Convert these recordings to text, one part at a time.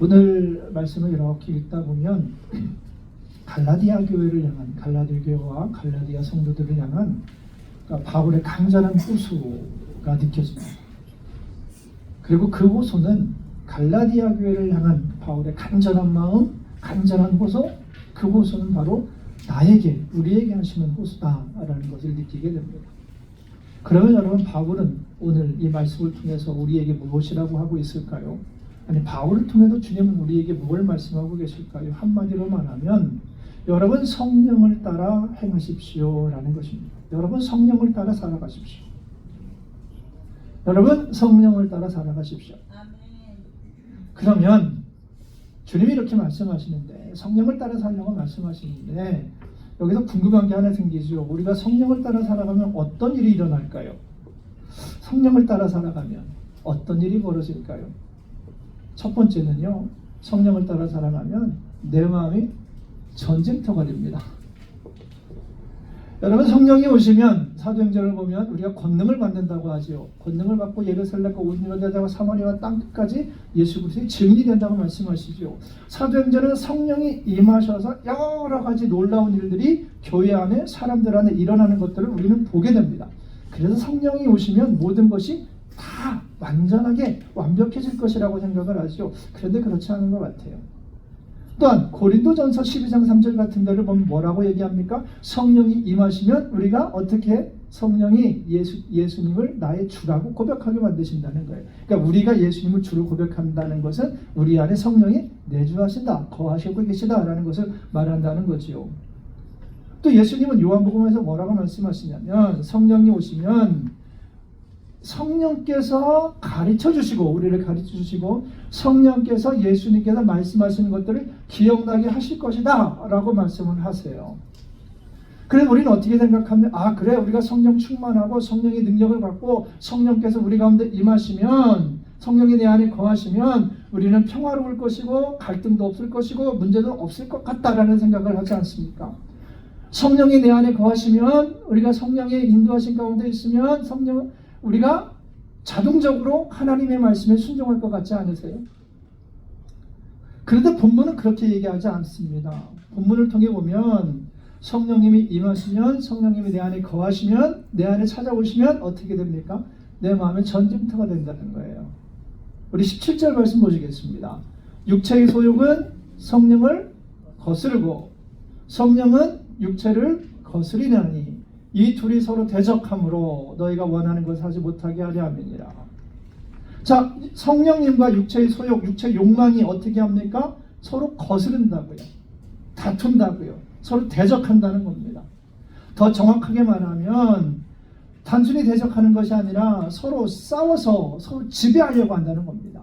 오늘 말씀을 이렇게 읽다 보면 갈라디아 교회를 향한, 갈라디아 교회와 갈라디아 성도들을 향한 그러니까 바울의 간절한 호소가 느껴집니다. 그리고 그 호소는 갈라디아 교회를 향한 바울의 간절한 마음, 간절한 호소, 그 호소는 바로 나에게, 우리에게 하시는 호소다라는 것을 느끼게 됩니다. 그러면 여러분, 바울은 오늘 이 말씀을 통해서 우리에게 무엇이라고 하고 있을까요? 아니, 바울을 통해서 주님은 우리에게 뭘 말씀하고 계실까요? 한마디로 말하면 여러분, 성령을 따라 행하십시오 라는 것입니다. 여러분, 성령을 따라 살아가십시오. 여러분, 성령을 따라 살아가십시오. 그러면 주님이 이렇게 말씀하시는데, 성령을 따라 살려고 말씀하시는데, 여기서 궁금한 게 하나 생기죠. 우리가 성령을 따라 살아가면 어떤 일이 일어날까요? 성령을 따라 살아가면 어떤 일이 벌어질까요? 첫 번째는요, 성령을 따라 살아가면 내 마음이 전쟁터가 됩니다. 여러분, 성령이 오시면 사도행전을 보면 우리가 권능을 받는다고 하지요. 권능을 받고 예루살렘과 온 유다와 사마리아 땅 끝까지 예수 그리스도의 증인이 된다고 말씀하시죠. 사도행전은 성령이 임하셔서 여러 가지 놀라운 일들이 교회 안에, 사람들 안에 일어나는 것들을 우리는 보게 됩니다. 그래서 성령이 오시면 모든 것이 다 완전하게 완벽해질 것이라고 생각을 하죠. 그런데 그렇지 않은 것 같아요. 또한 고린도전서 12장 3절 같은 데를 보면 뭐라고 얘기합니까? 성령이 임하시면 우리가 어떻게, 성령이 예수님을 나의 주라고 고백하게 만드신다는 거예요. 그러니까 우리가 예수님을 주로 고백한다는 것은 우리 안에 성령이 내주하신다, 거하시고 계시다라는 것을 말한다는 거지요. 또 예수님은 요한복음에서 뭐라고 말씀하시냐면, 성령이 오시면 성령께서 가르쳐 주시고, 우리를 가르쳐 주시고, 성령께서 예수님께서 말씀하시는 것들을 기억나게 하실 것이다 라고 말씀을 하세요. 그래서 우리는 어떻게 생각하면, 아 그래, 우리가 성령 충만하고 성령의 능력을 받고 성령께서 우리 가운데 임하시면, 성령이 내 안에 거하시면 우리는 평화로울 것이고 갈등도 없을 것이고 문제도 없을 것 같다라는 생각을 하지 않습니까? 성령이 내 안에 거하시면, 우리가 성령의 인도하신 가운데 있으면 우리가 자동적으로 하나님의 말씀에 순종할 것 같지 않으세요? 그런데 본문은 그렇게 얘기하지 않습니다. 본문을 통해 보면 성령님이 임하시면, 성령님이 내 안에 거하시면, 내 안에 찾아오시면 어떻게 됩니까? 내 마음에 전쟁터가 된다는 거예요. 우리 17절 말씀 보시겠습니다. 육체의 소욕은 성령을 거스르고 성령은 육체를 거스리나니 이 둘이 서로 대적함으로 너희가 원하는 것을 하지 못하게 하려 함이니라. 자, 성령님과 육체의 소욕, 육체의 욕망이 어떻게 합니까? 서로 거스른다고요. 다툰다고요. 서로 대적한다는 겁니다. 더 정확하게 말하면 단순히 대적하는 것이 아니라 서로 싸워서 서로 지배하려고 한다는 겁니다.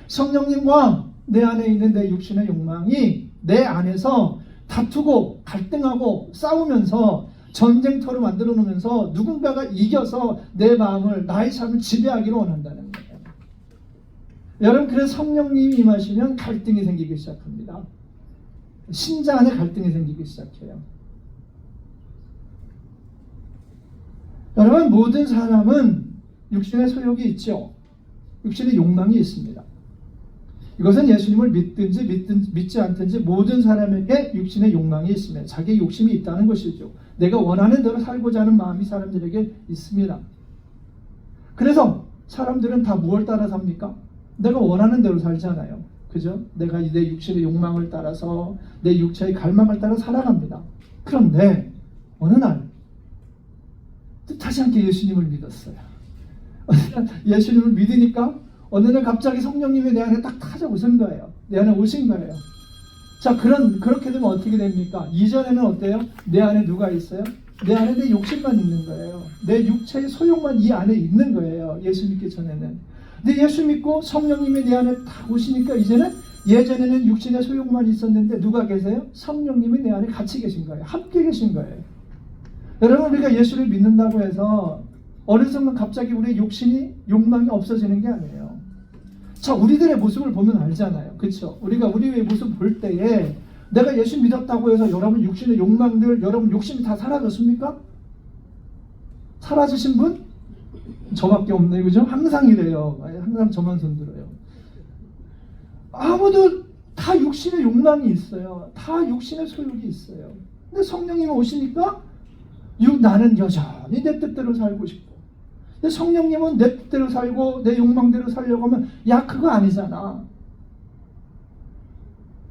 성령님과 내 안에 있는 내 육신의 욕망이 내 안에서 다투고 갈등하고 싸우면서 전쟁터를 만들어 놓으면서 누군가가 이겨서 내 마음을, 나의 삶을 지배하기를 원한다는 거예요. 여러분, 그래서 성령님이 임하시면 갈등이 생기기 시작합니다. 신자 안에 갈등이 생기기 시작해요. 여러분, 모든 사람은 육신의 소욕이 있죠. 육신의 욕망이 있습니다. 이것은 예수님을 믿든지 믿지 않든지 모든 사람에게 육신의 욕망이 있습니다. 자기의 욕심이 있다는 것이죠. 내가 원하는 대로 살고자 하는 마음이 사람들에게 있습니다. 그래서 사람들은 다 무엇을 따라 삽니까? 내가 원하는 대로 살잖아요. 그죠? 내가 내 육신의 욕망을 따라서, 내 육체의 갈망을 따라 살아갑니다. 그런데 어느 날 뜻하지 않게 예수님을 믿었어요. 예수님을 믿으니까 어느 날 갑자기 성령님이 내 안에 딱 찾아오신 거예요. 내 안에 오신 거예요. 자, 그렇게 되면 어떻게 됩니까? 이전에는 어때요? 내 안에 누가 있어요? 내 안에 내 욕심만 있는 거예요. 내 육체의 소욕만 이 안에 있는 거예요. 예수 믿기 전에는. 근데 예수 믿고 성령님이 내 안에 딱 오시니까 이제는, 예전에는 육신의 소욕만 있었는데 누가 계세요? 성령님이 내 안에 같이 계신 거예요. 함께 계신 거예요. 여러분, 우리가 예수를 믿는다고 해서 어느 순간 갑자기 우리의 욕망이 없어지는 게 아니에요. 자, 우리들의 모습을 보면 알잖아요. 그렇죠? 우리가 우리의 모습 볼 때에 내가 예수 믿었다고 해서 여러분 육신의 욕망들, 여러분 욕심이 다 사라졌습니까? 사라지신 분? 저밖에 없네요. 그죠? 항상 이래요. 항상 저만 손들어요. 아무도 다 육신의 욕망이 있어요. 다 육신의 소욕이 있어요. 근데 성령님이 오시니까 나는 여전히 내 뜻대로 살고 싶고, 근데 성령님은 내 뜻대로 살고 내 욕망대로 살려고 하면 야 그거 아니잖아.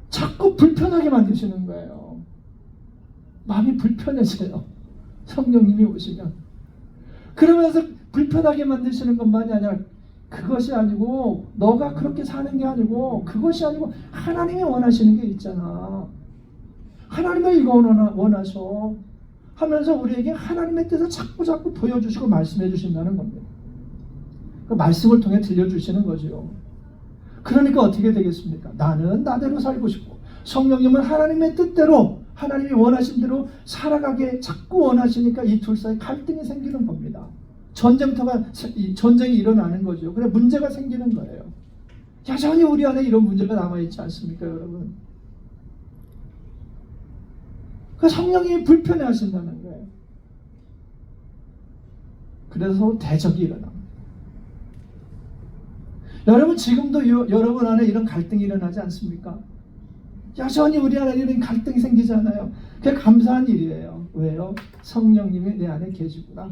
자꾸 불편하게 만드시는 거예요. 마음이 불편해져요. 성령님이 오시면. 그러면서 불편하게 만드시는 것만이 아니라 그것이 아니고 너가 그렇게 사는 게 아니고 그것이 아니고 하나님이 원하시는 게 있잖아. 하나님이 이거 원하셔 하면서 우리에게 하나님의 뜻을 자꾸 보여주시고 말씀해 주신다는 겁니다. 그 말씀을 통해 들려주시는 거죠. 그러니까 어떻게 되겠습니까? 나는 나대로 살고 싶고 성령님은 하나님의 뜻대로 하나님이 원하신 대로 살아가게 자꾸 원하시니까 이 둘 사이 갈등이 생기는 겁니다. 전쟁이 일어나는 거죠. 그래 문제가 생기는 거예요. 여전히 우리 안에 이런 문제가 남아있지 않습니까, 여러분? 그 성령님이 불편해 하신다는 거예요. 그래서 대적이 일어납니다. 여러분 지금도 여러분 안에 이런 갈등이 일어나지 않습니까? 여전히 우리 안에 이런 갈등이 생기잖아요. 그게 감사한 일이에요. 왜요? 성령님이 내 안에 계시구나.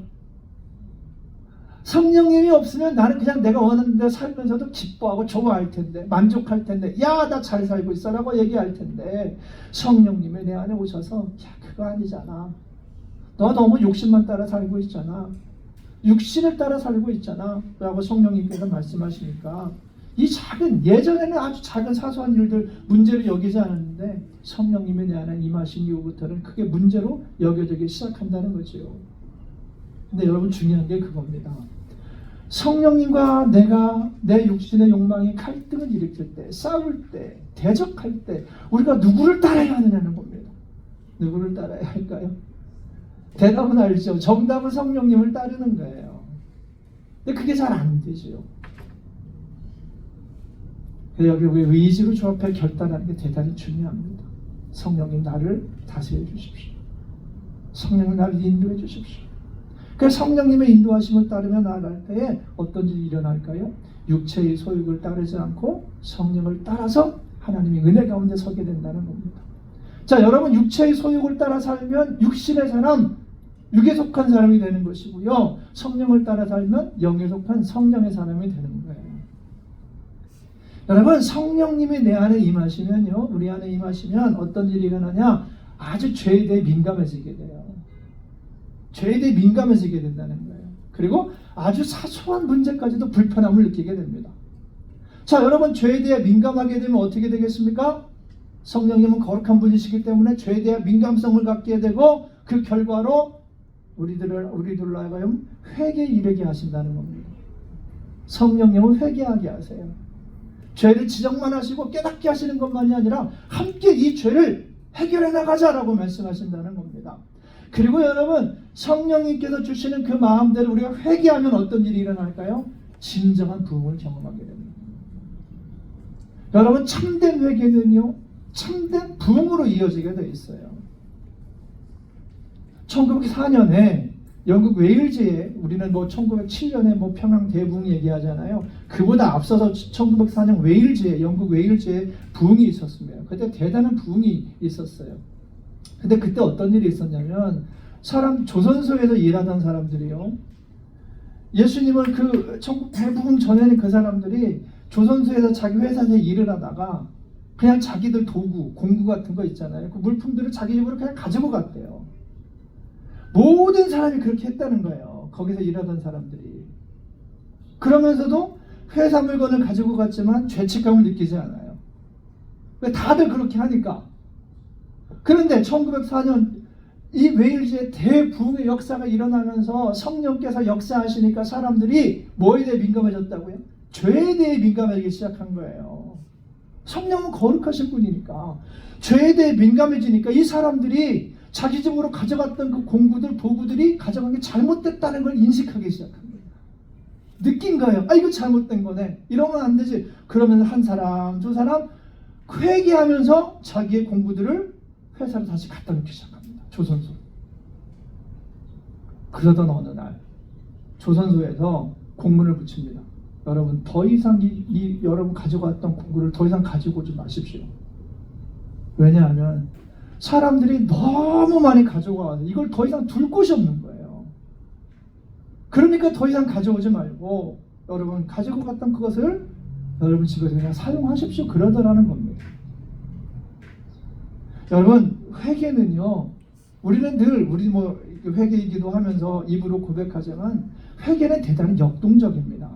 성령님이 없으면 나는 그냥 내가 원하는 대로 살면서도 기뻐하고 좋아할 텐데, 만족할 텐데, 야 나 잘 살고 있어 라고 얘기할 텐데, 성령님이 내 안에 오셔서 야 그거 아니잖아. 너 너무 욕심만 따라 살고 있잖아. 육신을 따라 살고 있잖아 라고 성령님께서 말씀하시니까 이 작은, 예전에는 아주 작은 사소한 일들 문제로 여기지 않았는데 성령님이 내 안에 임하신 이후부터는 크게 문제로 여겨지기 시작한다는 거죠. 근데 여러분 중요한 게 그겁니다. 성령님과 내가 내 육신의 욕망이 갈등을 일으킬 때, 싸울 때, 대적할 때 우리가 누구를 따라야 하느냐는 겁니다. 누구를 따라야 할까요? 대답은 알죠. 정답은 성령님을 따르는 거예요. 근데 그게 잘 안 되죠. 그래서 여기 우리 의지로 조합해 결단하는 게 대단히 중요합니다. 성령님 나를 다스려 주십시오. 성령님 나를 인도해 주십시오. 그래서 성령님의 인도하심을 따르며 나아갈 때에 어떤 일이 일어날까요? 육체의 소욕을 따르지 않고 성령을 따라서 하나님의 은혜 가운데 서게 된다는 겁니다. 자, 여러분 육체의 소욕을 따라 살면 육신의 사람, 육에 속한 사람이 되는 것이고요. 성령을 따라 살면 영에 속한 성령의 사람이 되는 거예요. 여러분 성령님이 내 안에 임하시면요, 우리 안에 임하시면 어떤 일이 일어나냐? 아주 죄에 대해 민감해지게 돼요. 죄에 대해 민감해지게 된다는 거예요. 그리고 아주 사소한 문제까지도 불편함을 느끼게 됩니다. 자, 여러분 죄에 대해 민감하게 되면 어떻게 되겠습니까? 성령님은 거룩한 분이시기 때문에 죄에 대한 민감성을 갖게 되고 그 결과로 우리들로 하여금 회개에 이르게 하신다는 겁니다. 성령님은 회개하게 하세요. 죄를 지적만 하시고 깨닫게 하시는 것만이 아니라 함께 이 죄를 해결해 나가자라고 말씀하신다는 겁니다. 그리고 여러분 성령님께서 주시는 그 마음대로 우리가 회개하면 어떤 일이 일어날까요? 진정한 부흥을 경험하게 됩니다. 여러분 참된 회개는요, 참된 부흥으로 이어지게 되어 있어요. 1904년에 영국 웨일즈에, 우리는 1907년에 평양 대부흥 얘기하잖아요. 그보다 앞서서 1904년 웨일즈에, 영국 웨일즈에 부흥이 있었습니다. 그때 대단한 부흥이 있었어요. 근데 그때 어떤 일이 있었냐면 조선소에서 일하던 사람들이요, 예수님을 그 대부흥 전에는 그 사람들이 조선소에서 자기 회사에서 일을 하다가 그냥 자기들 도구, 공구 같은 거 있잖아요. 그 물품들을 자기 집으로 그냥 가지고 갔대요. 모든 사람이 그렇게 했다는 거예요. 거기서 일하던 사람들이. 그러면서도 회사 물건을 가지고 갔지만 죄책감을 느끼지 않아요. 왜? 다들 그렇게 하니까. 그런데 1904년 이 웨일즈의 대부흥의 역사가 일어나면서 성령께서 역사하시니까 사람들이 뭐에 대해 민감해졌다고요? 죄에 대해 민감해지기 시작한 거예요. 성령은 거룩하신 분이니까 죄에 대해 민감해지니까 이 사람들이 자기 집으로 가져갔던 그 공구들, 도구들이 가져간 게 잘못됐다는 걸 인식하기 시작한 거예요. 느낀 거예요. 아, 이거 잘못된 거네. 이러면 안 되지. 그러면서 한 사람, 두 사람 회개하면서 자기의 공구들을 회사로 다시 갖다 놓기 시작합니다. 조선소. 그러던 어느 날 조선소에서 공문을 붙입니다. 여러분 더 이상 여러분 가지고 왔던 공구를 더 이상 가지고 오지 마십시오. 왜냐하면 사람들이 너무 많이 가지고 와서 이걸 더 이상 둘 곳이 없는 거예요. 그러니까 더 이상 가져오지 말고 여러분 가지고 갔던 그것을 여러분 집에서 그냥 사용하십시오. 그러더라는 겁니다. 여러분 회개는요, 우리는 늘 우리 뭐 회개이기도 하면서 입으로 고백하지만 회개는 대단히 역동적입니다.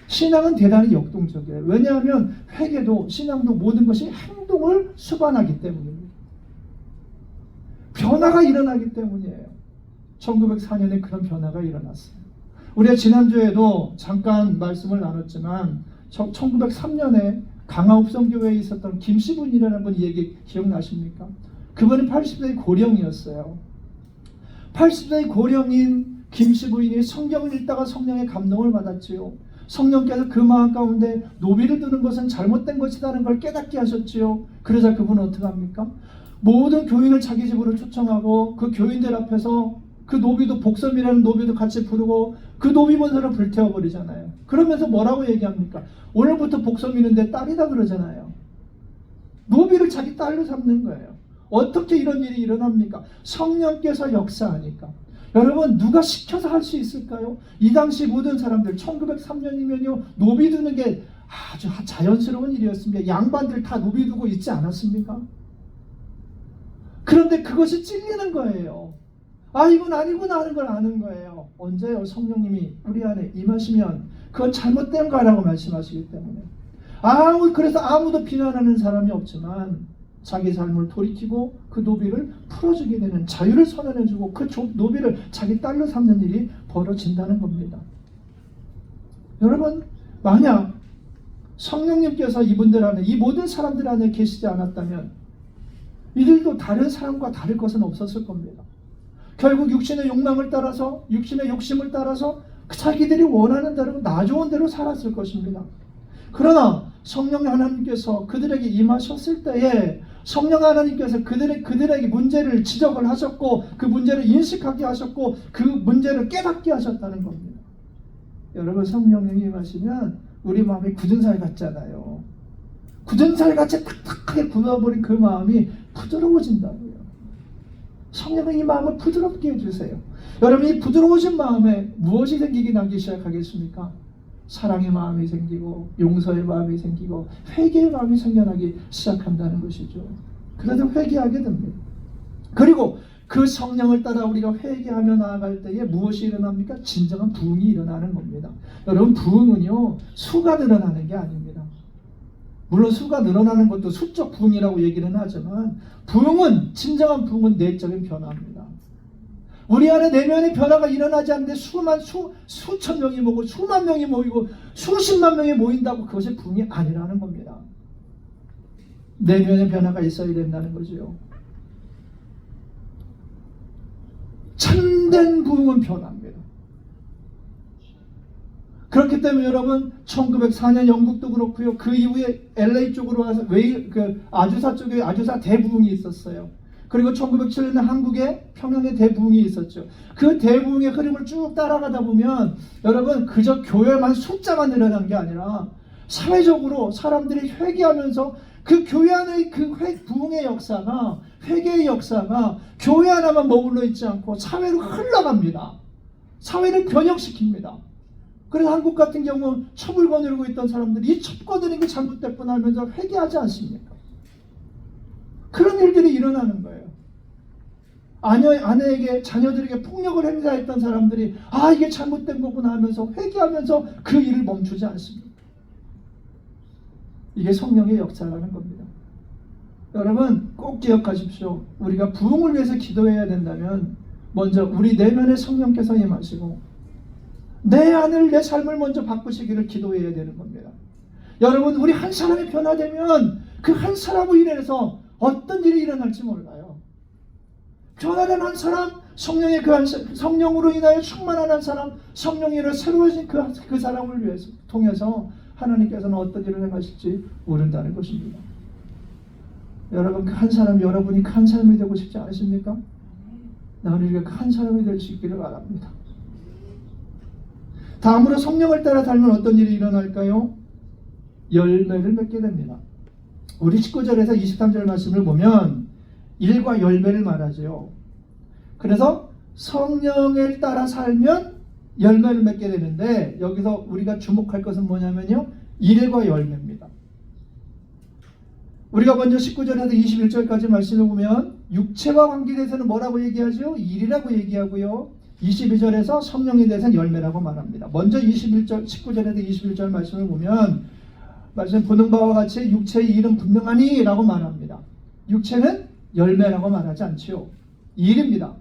신앙은 대단히 역동적이에요. 왜냐하면 회개도 신앙도 모든 것이 행동을 수반하기 때문입니다. 변화가 일어나기 때문이에요. 1904년에 그런 변화가 일어났어요. 우리가 지난주에도 잠깐 말씀을 나눴지만 1903년에 강화읍성교회에 있었던 김씨분이라는 분 얘기 기억나십니까? 그분은 80세 고령이었어요. 80세 고령인 김씨 부인이 성경을 읽다가 성령의 감동을 받았지요. 성령께서 그 마음 가운데 노비를 두는 것은 잘못된 것이라는 걸 깨닫게 하셨지요. 그러자 그분은 어떻게 합니까? 모든 교인을 자기 집으로 초청하고 그 교인들 앞에서 그 노비도 복섬이라는 노비도 같이 부르고 그 노비 본사를 불태워버리잖아요. 그러면서 뭐라고 얘기합니까? 오늘부터 복섬이는 내 딸이다 그러잖아요. 노비를 자기 딸로 삼는 거예요. 어떻게 이런 일이 일어납니까? 성령께서 역사하니까. 여러분 누가 시켜서 할 수 있을까요? 이 당시 모든 사람들 1903년이면요 노비 두는 게 아주 자연스러운 일이었습니다. 양반들 다 노비 두고 있지 않았습니까? 그런데 그것이 찔리는 거예요. 아 이건 아니구나 하는 걸 아는 거예요. 언제요? 성령님이 우리 안에 임하시면 그건 잘못된 거라고 말씀하시기 때문에. 그래서 아무도 비난하는 사람이 없지만 자기 삶을 돌이키고 그 노비를 풀어주게 되는 자유를 선언해주고 그 노비를 자기 딸로 삼는 일이 벌어진다는 겁니다. 여러분 만약 성령님께서 이분들 안에 이 모든 사람들 안에 계시지 않았다면 이들도 다른 사람과 다를 것은 없었을 겁니다. 결국 육신의 욕망을 따라서 육신의 욕심을 따라서 자기들이 원하는 대로 나 좋은 대로 살았을 것입니다. 그러나 성령 하나님께서 그들에게 임하셨을 때에 성령 하나님께서 그들에게 문제를 지적을 하셨고 그 문제를 인식하게 하셨고 그 문제를 깨닫게 하셨다는 겁니다. 여러분 성령님이 임하시면 우리 마음이 굳은 살 같잖아요. 굳은 살 같이 탁탁하게 굳어버린 그 마음이 부드러워진다고요. 성령의 이 마음을 부드럽게 해주세요. 여러분 이 부드러워진 마음에 무엇이 나기 시작하겠습니까? 사랑의 마음이 생기고 용서의 마음이 생기고 회개의 마음이 생겨나기 시작한다는 것이죠. 그래서 회개하게 됩니다. 그리고 그 성령을 따라 우리가 회개하며 나아갈 때에 무엇이 일어납니까? 진정한 부흥이 일어나는 겁니다. 여러분 부흥은요 수가 늘어나는 게 아닙니다. 물론 수가 늘어나는 것도 수적 부흥이라고 얘기는 하지만 진정한 부흥은 내적인 변화입니다. 우리 안에 내면의 변화가 일어나지 않는데 수천 명이 모이고 수만 명이 모이고 수십만 명이 모인다고 그것이 부흥이 아니라는 겁니다. 내면의 변화가 있어야 된다는 거죠. 참된 부흥은 변화입니다. 그렇기 때문에 여러분 1904년 영국도 그렇고요. 그 이후에 LA 쪽으로 와서 아주사 쪽에 아주사 대부흥이 있었어요. 그리고 1907년에 한국에 평양에 대부흥이 있었죠. 그 대부흥의 흐름을 쭉 따라가다 보면 여러분 그저 교회만 숫자가 늘어난 게 아니라 사회적으로 사람들이 회개하면서 그 교회 안의 그 부흥의 역사가 회개의 역사가 교회 하나만 머물러 있지 않고 사회로 흘러갑니다. 사회를 변혁시킵니다. 그래서 한국 같은 경우 첩을 거느리고 있던 사람들이 이 첩 거느린 게 잘못됐구나 하면서 회개하지 않습니까? 그런 일들이 일어나는 거예요. 아내에게 자녀들에게 폭력을 행사했던 사람들이 이게 잘못된 거구나 하면서 회개하면서 그 일을 멈추지 않습니다. 이게 성령의 역사라는 겁니다. 여러분 꼭 기억하십시오. 우리가 부흥을 위해서 기도해야 된다면 먼저 우리 내면의 성령께서 임하시고 내 안을 내 삶을 먼저 바꾸시기를 기도해야 되는 겁니다. 여러분 우리 한 사람이 변화되면 그 한 사람으로 인해서 어떤 일이 일어날지 몰라요. 변화된 한 사람, 성령의 성령으로 인하여 충만한 한 사람, 성령으로 새로워진 그 사람을 위해서 통해서 하나님께서는 어떤 일을 행하실지 모른다는 것입니다. 여러분 그 한 사람 여러분이 그 한 사람이 되고 싶지 않으십니까? 나는 우리가 그 한 사람이 될 수 있기를 바랍니다. 다음으로 성령을 따라 살면 어떤 일이 일어날까요? 열매를 맺게 됩니다. 우리 19절에서 23절 말씀을 보면 일과 열매를 말하죠. 그래서 성령을 따라 살면 열매를 맺게 되는데, 여기서 우리가 주목할 것은 뭐냐면요, 일과 열매입니다. 우리가 먼저 19절에서 21절까지 말씀을 보면 육체와 관계에서는 뭐라고 얘기하죠? 일이라고 얘기하고요, 22절에서 성령에 대해서는 열매라고 말합니다. 먼저 19절에서 21절 말씀을 보면 말씀 보는 바와 같이 육체의 일은 분명하니 라고 말합니다. 육체는 열매라고 말하지 않죠. 일입니다.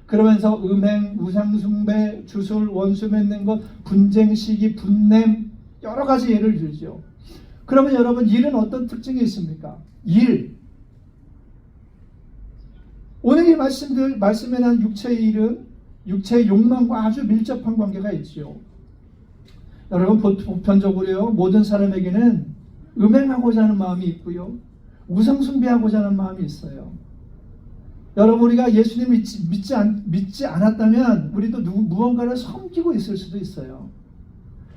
그러면서 음행, 우상숭배, 주술, 원수 맺는 것, 분쟁, 시기, 분냄, 여러 가지 예를 들죠. 그러면 여러분, 일은 어떤 특징이 있습니까? 일. 오늘 이 말씀에 난 육체의 일은 육체의 욕망과 아주 밀접한 관계가 있죠. 여러분, 보편적으로요, 모든 사람에게는 음행하고자 하는 마음이 있고요, 우상숭배하고자 하는 마음이 있어요. 여러분, 우리가 예수님을 믿지 않았다면 우리도 무언가를 섬기고 있을 수도 있어요.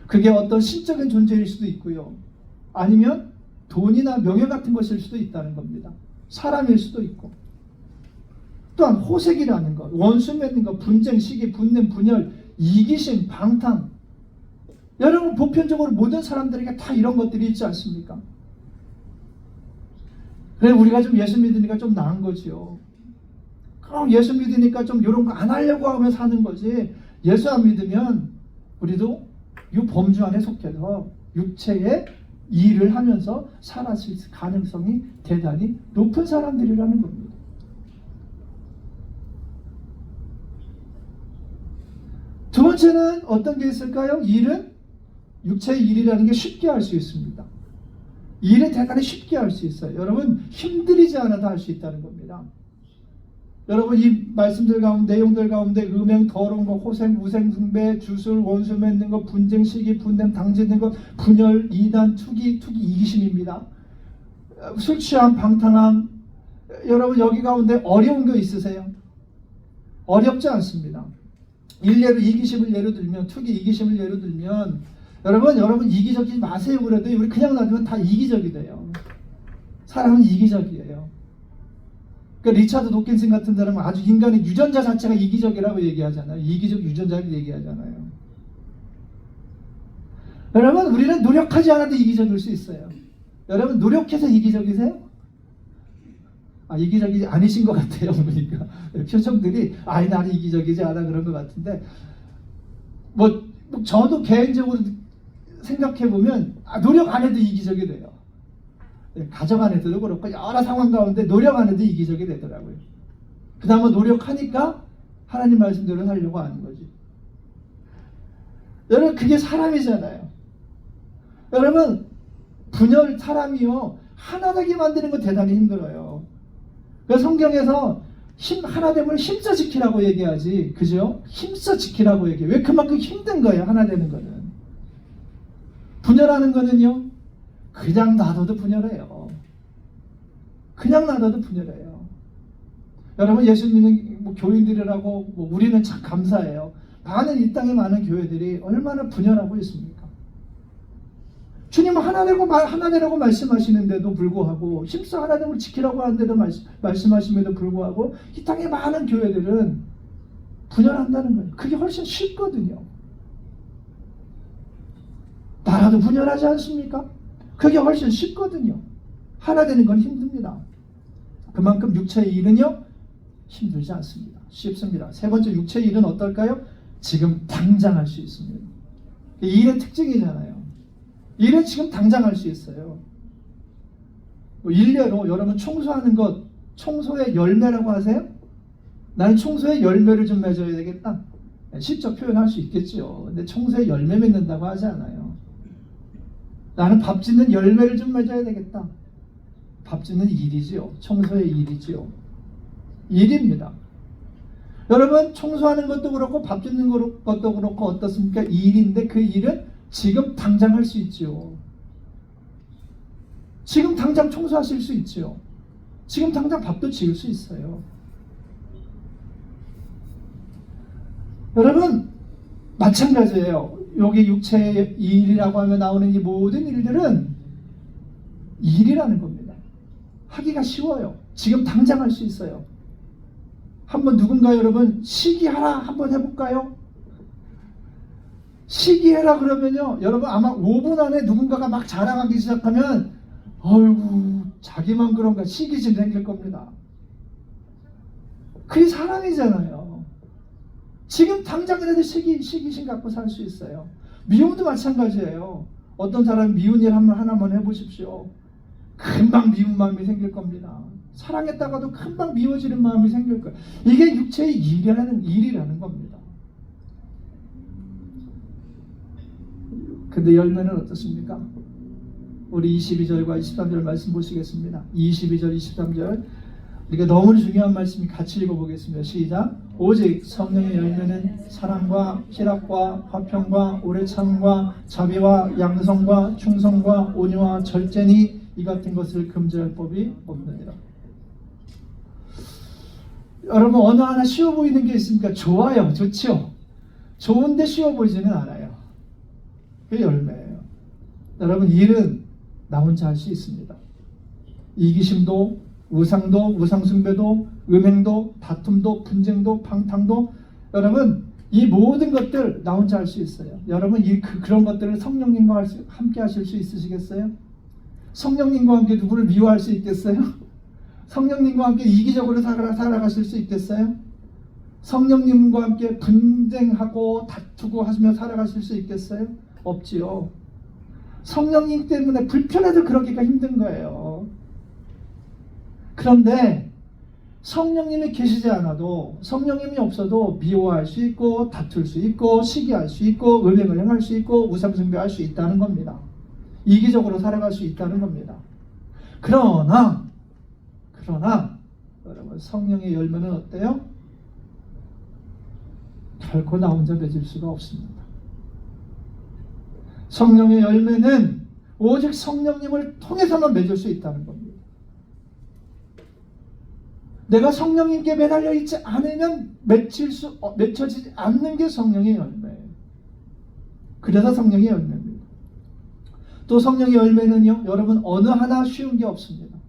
그게 어떤 신적인 존재일 수도 있고요, 아니면 돈이나 명예 같은 것일 수도 있다는 겁니다. 사람일 수도 있고, 또한 호색이라는 것, 원수 맺는 것, 분쟁, 시기, 분냄, 분열, 이기심, 방탕. 여러분, 보편적으로 모든 사람들에게 다 이런 것들이 있지 않습니까? 그래, 우리가 좀 예수 믿으니까 좀 나은 거지요. 그럼 예수 믿으니까 좀 이런 거 안 하려고 하면 사는 거지. 예수 안 믿으면 우리도 이 범주 안에 속해서 육체의 일을 하면서 살았을 가능성이 대단히 높은 사람들이라는 겁니다. 두 번째는 어떤 게 있을까요? 일은, 육체의 일이라는 게 쉽게 할 수 있습니다. 일은 대단히 쉽게 할 수 있어요. 여러분, 힘들이지 않아도 할 수 있다는 겁니다. 여러분, 이 말씀들 가운데, 내용들 가운데 음행, 더러운 것, 호생, 우생, 숭배, 주술, 원수 맺는 것, 분쟁, 시기, 분냄, 당짓는 것, 분열, 이단, 투기 이기심입니다. 술 취함, 방탕함. 여러분, 여기 가운데 어려운 거 있으세요? 어렵지 않습니다. 일례로 이기심을 예로 들면, 투기 이기심을 예로 들면, 여러분 이기적이지 마세요. 그래도 우리 그냥 놔두면 다 이기적이 돼요. 사람은 이기적이에요. 그러니까 리차드 도킨슨 같은 사람은 아주 인간의 유전자 자체가 이기적이라고 얘기하잖아요. 이기적 유전자를 얘기하잖아요. 여러분, 우리는 노력하지 않아도 이기적일 수 있어요. 여러분, 노력해서 이기적이세요? 이기적이지 아니신 것 같아요. 보니까 표정들이 나는 이기적이지 않아 그런 것 같은데, 뭐 저도 개인적으로 생각해보면 노력 안 해도 이기적이 돼요. 가정 안에서도 그렇고 여러 상황 가운데 노력 안 해도 이기적이 되더라고요. 그 다음에 노력하니까 하나님 말씀대로 하려고 하는 거지. 여러분, 그게 사람이잖아요. 여러분, 분열, 사람이요, 하나 되게 만드는 건 대단히 힘들어요. 그래서 성경에서 하나됨을 힘써 지키라고 얘기하지, 그죠? 힘써 지키라고 얘기해. 왜? 그만큼 힘든 거예요, 하나 되는 거는. 분열하는 거는요, 그냥 놔둬도 분열해요. 그냥 놔둬도 분열해요. 여러분, 예수 믿는 교인들이라고 우리는 참 감사해요. 이 땅에 많은 교회들이 얼마나 분열하고 있습니까? 주님은 하나 되라고 말씀하시는데도 불구하고, 힘써 하나됨을 지키라고 하는데도 말씀하심에도 불구하고, 이 땅에 많은 교회들은 분열한다는 거예요. 그게 훨씬 쉽거든요. 나라도 분열하지 않습니까? 그게 훨씬 쉽거든요. 하나 되는 건 힘듭니다. 그만큼 육체의 일은요, 힘들지 않습니다. 쉽습니다. 세 번째, 육체의 일은 어떨까요? 지금 당장 할 수 있습니다. 일의 특징이잖아요. 일은 지금 당장 할 수 있어요. 일례로 여러분, 청소하는 것, 청소의 열매라고 하세요? 나는 청소의 열매를 좀 맺어야 되겠다. 직접 표현할 수 있겠죠. 근데 청소의 열매 맺는다고 하지 않아요. 나는 밥 짓는 열매를 좀 맺어야 되겠다. 밥 짓는 일이지요. 청소의 일이지요. 일입니다. 여러분, 청소하는 것도 그렇고 밥 짓는 것도 그렇고 어떻습니까? 일인데 그 일은 지금 당장 할 수 있죠. 지금 당장 청소하실 수 있죠. 지금 당장 밥도 지을 수 있어요. 여러분, 마찬가지예요. 여기 육체의 일이라고 하면 나오는 이 모든 일들은 일이라는 겁니다. 하기가 쉬워요. 지금 당장 할 수 있어요. 한번 누군가 여러분 시기하라 한번 해볼까요? 시기해라 그러면요, 여러분 아마 5분 안에 누군가가 막 자랑하기 시작하면 아이고 자기만 그런가 시기심 생길 겁니다. 그게 사람이잖아요. 지금 당장이라도 시기심 갖고 살 수 있어요. 미움도 마찬가지예요. 어떤 사람이 미운 일 하나만 해보십시오. 금방 미운 마음이 생길 겁니다. 사랑했다가도 금방 미워지는 마음이 생길 거예요. 이게 육체의 일이라는 겁니다. 근데 열매는 어떻습니까? 우리 22절과 23절 말씀 보시겠습니다. 22절, 23절 우리가 너무 중요한 말씀이 같이 읽어보겠습니다. 시작. 오직 성령의 열매는 사랑과 희락과 화평과 오래 참과 자비와 양성과 충성과 온유와 절제니 이 같은 것을 금지할 법이 없느니라. 여러분 어느 하나 쉬워 보이는 게 있습니까? 좋아요. 좋죠. 좋은데 쉬워 보이지는 않아요. 그게 열매예요. 여러분 일은 나 혼자 할 수 있습니다. 이기심도 우상도 우상숭배도 음행도 다툼도 분쟁도 방탕도 여러분 이 모든 것들 나 혼자 할 수 있어요. 여러분 그런 것들을 성령님과 함께 하실 수 있으시겠어요? 성령님과 함께 누구를 미워할 수 있겠어요? 성령님과 함께 이기적으로 살아가실 수 있겠어요? 성령님과 함께 분쟁하고 다투고 하시며 살아가실 수 있겠어요? 없지요. 성령님 때문에 불편해도 그러기가 힘든 거예요. 그런데 성령님이 계시지 않아도 성령님이 없어도 미워할 수 있고 다툴 수 있고 시기할 수 있고 음행을 행할 수 있고 우상숭배할 수 있다는 겁니다. 이기적으로 살아갈 수 있다는 겁니다. 그러나 여러분 성령의 열매는 어때요? 결코 나 혼자 맺을 수가 없습니다. 성령의 열매는 오직 성령님을 통해서만 맺을 수 있다는 겁니다. 내가 성령님께 매달려 있지 않으면 맺혀지지 않는 게 성령의 열매예요. 그래서 성령의 열매입니다. 또 성령의 열매는요, 여러분 어느 하나 쉬운 게 없습니다.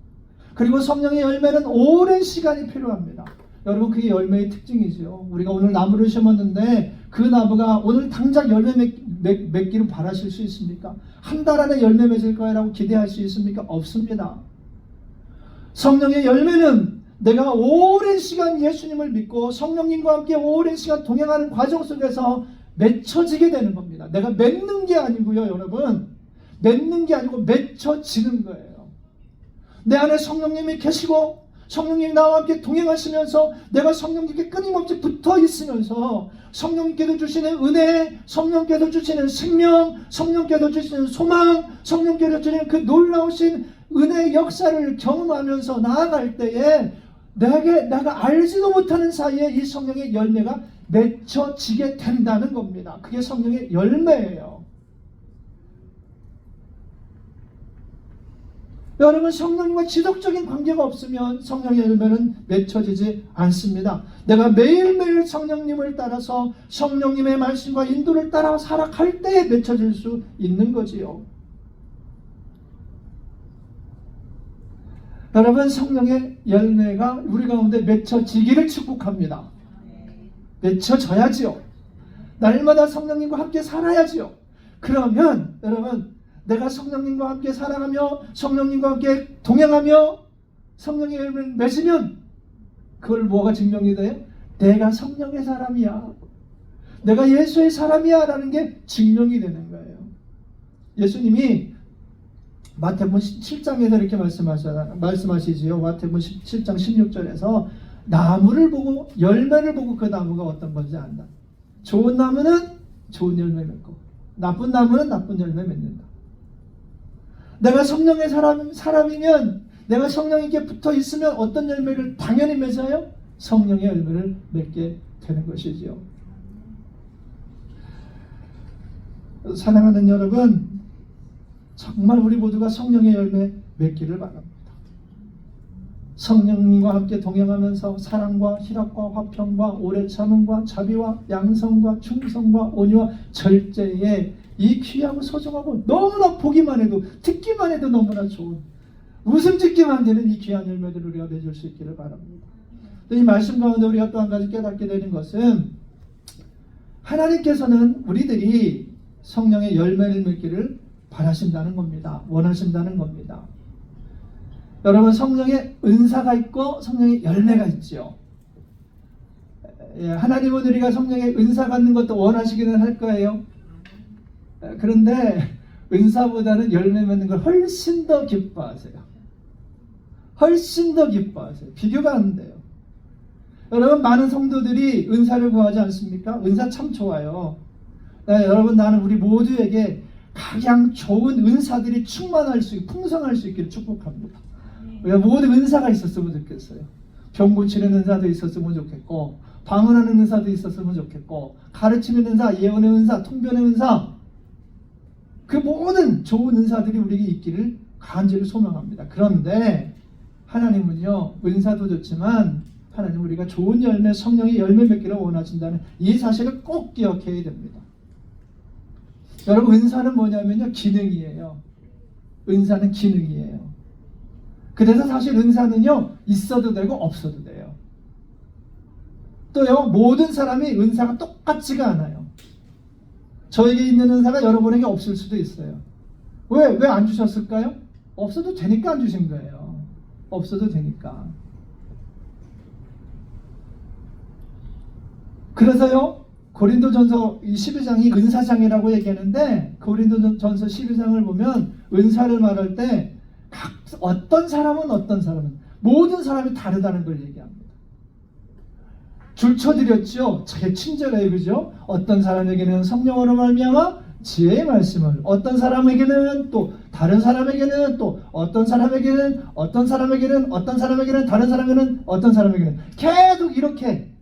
그리고 성령의 열매는 오랜 시간이 필요합니다. 여러분 그게 열매의 특징이죠. 우리가 오늘 나무를 심었는데 그 나무가 오늘 당장 열매 맺기를 바라실 수 있습니까? 한 달 안에 열매 맺을 거라고 기대할 수 있습니까? 없습니다. 성령의 열매는 내가 오랜 시간 예수님을 믿고 성령님과 함께 오랜 시간 동행하는 과정 속에서 맺혀지게 되는 겁니다. 내가 맺는 게 아니고요, 여러분. 맺는 게 아니고 맺혀지는 거예요. 내 안에 성령님이 계시고 성령님 나와 함께 동행하시면서 내가 성령님께 끊임없이 붙어 있으면서 성령께서 주시는 은혜, 성령께서 주시는 생명, 성령께서 주시는 소망, 성령께서 주시는 그 놀라우신 은혜의 역사를 경험하면서 나아갈 때에 내가 알지도 못하는 사이에 이 성령의 열매가 맺혀지게 된다는 겁니다. 그게 성령의 열매예요. 여러분 성령님과 지속적인 관계가 없으면 성령의 열매는 맺혀지지 않습니다. 내가 매일매일 성령님을 따라서 성령님의 말씀과 인도를 따라 살아갈 때에 맺혀질 수 있는 거지요. 여러분 성령의 열매가 우리 가운데 맺혀지기를 축복합니다. 맺혀져야지요. 날마다 성령님과 함께 살아야지요. 그러면 여러분 내가 성령님과 함께 살아가며 성령님과 함께 동행하며 성령의 열매를 맺으면 그걸 뭐가 증명이 돼요? 내가 성령의 사람이야. 내가 예수의 사람이야 라는 게 증명이 되는 거예요. 예수님이 마태복음 7장에서 이렇게 말씀하시지요. 마태복음 7장 16절에서 나무를 보고 열매를 보고 그 나무가 어떤 건지 안다. 좋은 나무는 좋은 열매 맺고 나쁜 나무는 나쁜 열매 맺는다. 내가 성령의 사람이면 내가 성령님께 붙어 있으면 어떤 열매를 당연히 맺어요? 성령의 열매를 맺게 되는 것이지요. 사랑하는 여러분, 정말 우리 모두가 성령의 열매 맺기를 바랍니다. 성령님과 함께 동행하면서 사랑과 희락과 화평과 오래 참음과 자비와 양성과 충성과 온유와 절제에 이 귀하고 소중하고 너무나 보기만 해도 듣기만 해도 너무나 좋은 웃음 짓기만 되는 이 귀한 열매들을 우리가 맺을 수 있기를 바랍니다. 이 말씀 가운데 우리가 또 한 가지 깨닫게 되는 것은 하나님께서는 우리들이 성령의 열매를 맺기를 바라신다는 겁니다. 원하신다는 겁니다. 여러분, 성령의 은사가 있고 성령의 열매가 있죠. 하나님은 우리가 성령의 은사 갖는 것도 원하시기는 할 거예요. 그런데 은사보다는 열매 맺는 걸 훨씬 더 기뻐하세요. 훨씬 더 기뻐하세요. 비교가 안 돼요. 여러분, 많은 성도들이 은사를 구하지 않습니까? 은사 참 좋아요. 여러분, 나는 우리 모두에게 가장 좋은 은사들이 충만할 수 있고 풍성할 수 있기를 축복합니다. 우리가 모든 은사가 있었으면 좋겠어요. 병 고치는 은사도 있었으면 좋겠고, 방언하는 은사도 있었으면 좋겠고, 가르치는 은사, 예언의 은사, 통변의 은사, 그 모든 좋은 은사들이 우리에게 있기를 간절히 소망합니다. 그런데 하나님은요, 은사도 좋지만 하나님 우리가 좋은 열매, 성령의 열매 맺기를 원하신다는 이 사실을 꼭 기억해야 됩니다. 여러분, 은사는 뭐냐면요, 기능이에요. 은사는 기능이에요. 그래서 사실 은사는요, 있어도 되고 없어도 돼요. 또요, 모든 사람이 은사가 똑같지가 않아요. 저에게 있는 은사가 여러분에게 없을 수도 있어요. 왜 안 주셨을까요? 없어도 되니까 안 주신 거예요. 없어도 되니까. 그래서요, 고린도전서 12장이 은사장이라고 얘기하는데, 고린도전서 12장을 보면 은사를 말할 때 어떤 사람은 모든 사람이 다르다는 걸 얘기합니다. 줄쳐드렸죠. 제 친절해요, 그죠? 어떤 사람에게는 성령으로 말미암아 지혜의 말씀을, 어떤 사람에게는 또 다른 사람에게는 또 어떤 사람에게는 다른 사람에게는 어떤 사람에게는 계속 이렇게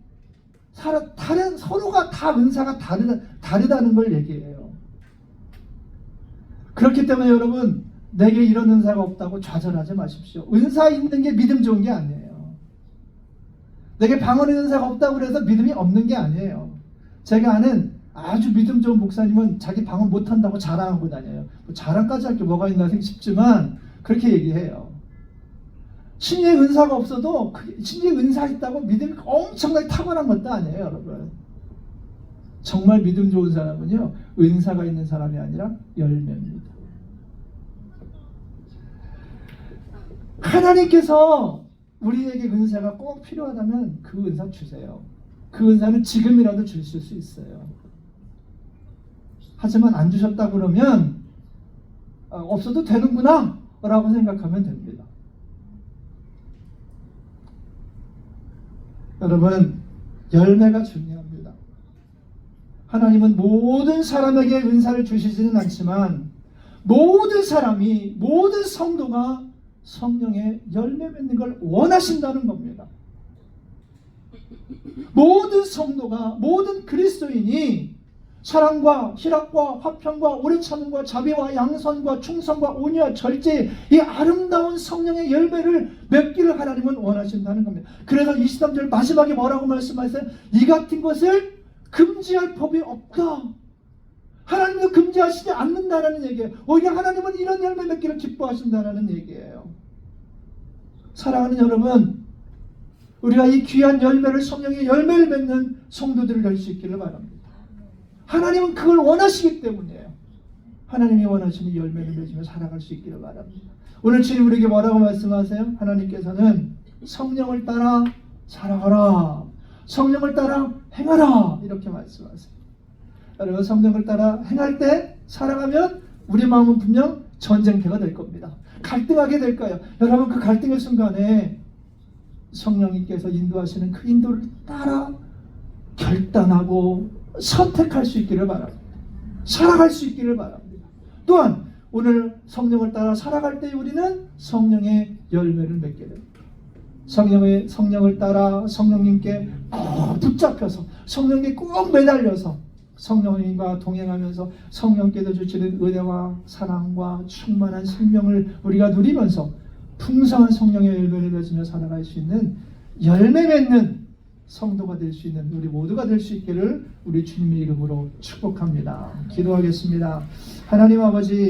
서로가 다 은사가 다르다는 걸 얘기해요. 그렇기 때문에 여러분, 내게 이런 은사가 없다고 좌절하지 마십시오. 은사 있는 게 믿음 좋은 게 아니에요. 내게 방언의 은사가 없다고 해서 믿음이 없는 게 아니에요. 제가 아는 아주 믿음 좋은 목사님은 자기 방언 못한다고 자랑하고 다녀요. 자랑까지 할 게 뭐가 있나 싶지만 그렇게 얘기해요. 신의 은사가 없어도 신의 은사 있다고 믿음이 엄청나게 탁월한 것도 아니에요, 여러분. 정말 믿음 좋은 사람은요, 은사가 있는 사람이 아니라 열매입니다. 하나님께서 우리에게 은사가 꼭 필요하다면 그 은사 주세요. 그 은사는 지금이라도 주실 수 있어요. 하지만 안 주셨다 그러면 없어도 되는구나 라고 생각하면 됩니다. 여러분, 열매가 중요합니다. 하나님은 모든 사람에게 은사를 주시지는 않지만 모든 사람이, 모든 성도가 성령의 열매 맺는 걸 원하신다는 겁니다. 모든 성도가, 모든 그리스도인이 사랑과 희락과 화평과 오래 참음과 자비와 양선과 충성과 온유와 절제, 이 아름다운 성령의 열매를 맺기를 하나님은 원하신다는 겁니다. 그래서 23절 마지막에 뭐라고 말씀하세요? 이 같은 것을 금지할 법이 없다. 하나님은 금지하시지 않는다는 얘기예요. 오히려 하나님은 이런 열매 맺기를 기뻐하신다는 얘기예요. 사랑하는 여러분, 우리가 이 귀한 열매를, 성령의 열매를 맺는 성도들을 될 수 있기를 바랍니다. 하나님은 그걸 원하시기 때문이에요. 하나님이 원하시는 열매를 맺으며 살아갈 수 있기를 바랍니다. 오늘 주님 우리에게 뭐라고 말씀하세요? 하나님께서는 성령을 따라 살아가라, 성령을 따라 행하라, 이렇게 말씀하세요. 여러분, 성령을 따라 행할 때, 살아가면 우리 마음은 분명 전쟁터가 될 겁니다. 갈등하게 될 거예요. 여러분, 그 갈등의 순간에 성령님께서 인도하시는 그 인도를 따라 결단하고 선택할 수 있기를 바랍니다. 살아갈 수 있기를 바랍니다. 또한 오늘 성령을 따라 살아갈 때 우리는 성령의 열매를 맺게 됩니다. 성령을 따라 성령님께 꼭 붙잡혀서, 성령님께 꼭 매달려서 성령님과 동행하면서 성령께서 주시는 은혜와 사랑과 충만한 생명을 우리가 누리면서 풍성한 성령의 열매를 맺으며 살아갈 수 있는 열매 맺는 성도가 될 수 있는 우리 모두가 될 수 있기를 우리 주님의 이름으로 축복합니다. 기도하겠습니다. 하나님 아버지,